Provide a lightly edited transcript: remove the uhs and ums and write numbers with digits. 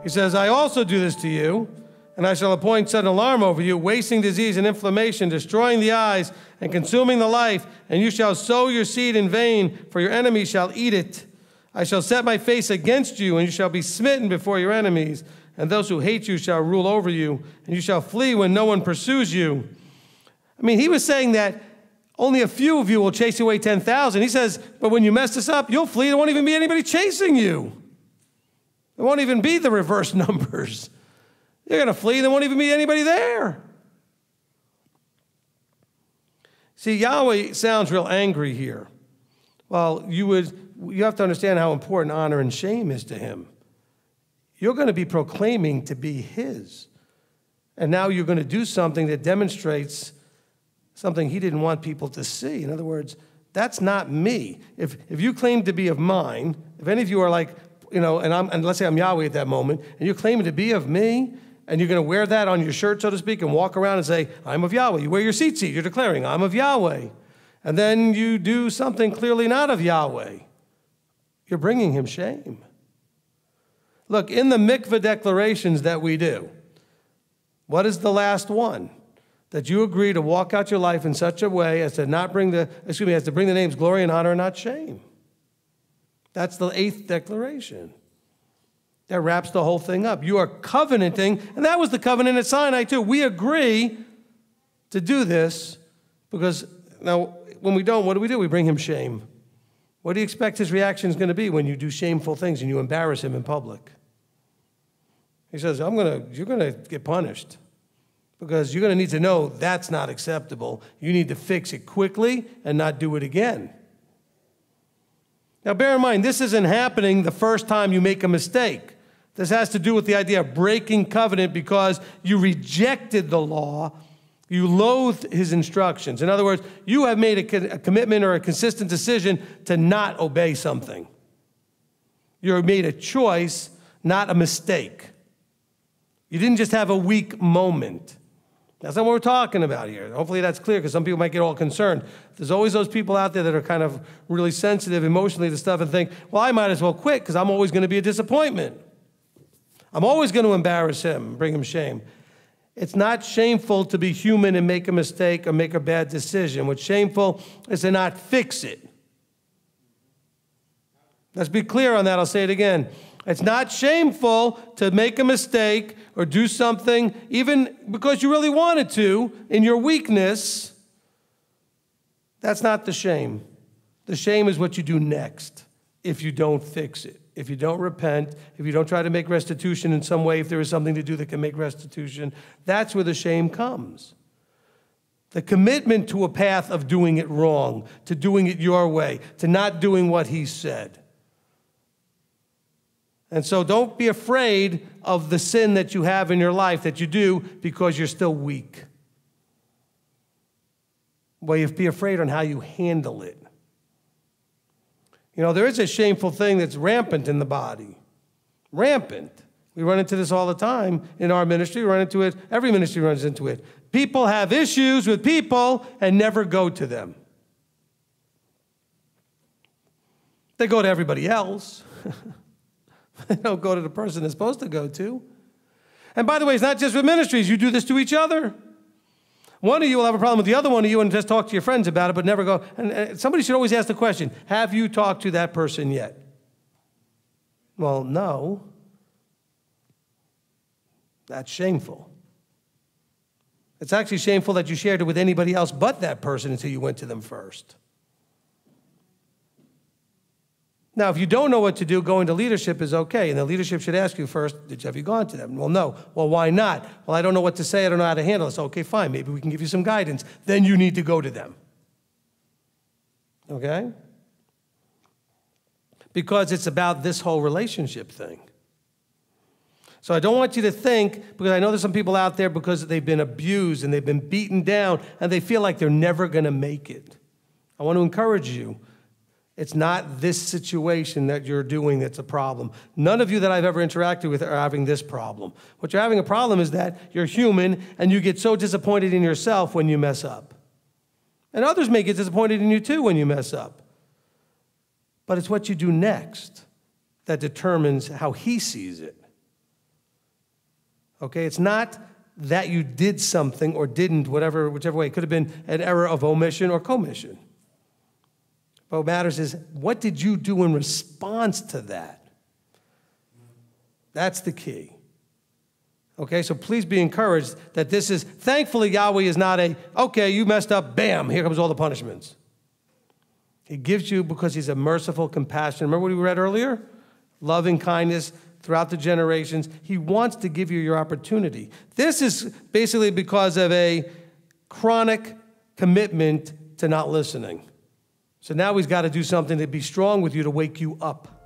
He says, I also do this to you, and I shall appoint sudden alarm over you, wasting disease and inflammation, destroying the eyes and consuming the life, and you shall sow your seed in vain, for your enemy shall eat it. I shall set my face against you, and you shall be smitten before your enemies, and those who hate you shall rule over you, and you shall flee when no one pursues you. I mean, he was saying that only a few of you will chase away 10,000. He says, but when you mess this up, you'll flee. There won't even be anybody chasing you. There won't even be the reverse numbers. You're going to flee, there won't even be anybody there. See, Yahweh sounds real angry here. Well, you have to understand how important honor and shame is to him. You're going to be proclaiming to be his. And now you're going to do something that demonstrates something he didn't want people to see. In other words, that's not me. If you claim to be of mine, if any of you are like, and let's say I'm Yahweh at that moment, and you're claiming to be of me, and you're going to wear that on your shirt, so to speak, and walk around and say, I'm of Yahweh. You wear your seat, you're declaring, I'm of Yahweh. And then you do something clearly not of Yahweh. You're bringing him shame. Look, in the mikveh declarations that we do, what is the last one? That you agree to walk out your life in such a way as to bring the names glory and honor and not shame. That's the 8th declaration. That wraps the whole thing up. You are covenanting, and that was the covenant at Sinai too. We agree to do this because now when we don't, what do? We bring him shame. What do you expect his reaction is going to be when you do shameful things and you embarrass him in public? He says, you're going to get punished because you're going to need to know that's not acceptable. You need to fix it quickly and not do it again. Now, bear in mind, this isn't happening the first time you make a mistake. This has to do with the idea of breaking covenant because you rejected the law. You loathed his instructions. In other words, you have made a commitment or a consistent decision to not obey something. You made a choice, not a mistake. You didn't just have a weak moment. That's not what we're talking about here. Hopefully that's clear because some people might get all concerned. There's always those people out there that are kind of really sensitive emotionally to stuff and think, well, I might as well quit because I'm always going to be a disappointment. I'm always going to embarrass him, bring him shame. It's not shameful to be human and make a mistake or make a bad decision. What's shameful is to not fix it. Let's be clear on that. I'll say it again. It's not shameful to make a mistake or do something, even because you really wanted to, in your weakness. That's not the shame. The shame is what you do next if you don't fix it. If you don't repent, if you don't try to make restitution in some way, if there is something to do that can make restitution, that's where the shame comes. The commitment to a path of doing it wrong, to doing it your way, to not doing what he said. And so don't be afraid of the sin that you have in your life that you do because you're still weak. Well, you have to be afraid on how you handle it. You know, there is a shameful thing that's rampant in the body. Rampant. We run into this all the time in our ministry. We run into it. Every ministry runs into it. People have issues with people and never go to them. They go to everybody else. They don't go to the person they're supposed to go to. And by the way, it's not just with ministries. You do this to each other. One of you will have a problem with the other one of you and just talk to your friends about it, but never go. And somebody should always ask the question, have you talked to that person yet? Well, no. That's shameful. It's actually shameful that you shared it with anybody else but that person until you went to them first. Now, if you don't know what to do, going to leadership is okay. And the leadership should ask you first, have you gone to them? Well, no. Well, why not? Well, I don't know what to say. I don't know how to handle it. So, okay, fine. Maybe we can give you some guidance. Then you need to go to them. Okay? Because it's about this whole relationship thing. So I don't want you to think, because I know there's some people out there because they've been abused and they've been beaten down and they feel like they're never going to make it. I want to encourage you. It's not this situation that you're doing that's a problem. None of you that I've ever interacted with are having this problem. What you're having a problem is that you're human and you get so disappointed in yourself when you mess up. And others may get disappointed in you too when you mess up. But it's what you do next that determines how he sees it. Okay? It's not that you did something or didn't, whichever way. It could have been an error of omission or commission. But what matters is, what did you do in response to that? That's the key. Okay, so please be encouraged that this is, thankfully Yahweh is not okay, you messed up, bam, here comes all the punishments. He gives you because he's a merciful, compassionate. Remember what we read earlier? Loving kindness throughout the generations. He wants to give you your opportunity. This is basically because of a chronic commitment to not listening. So now he's got to do something to be strong with you to wake you up.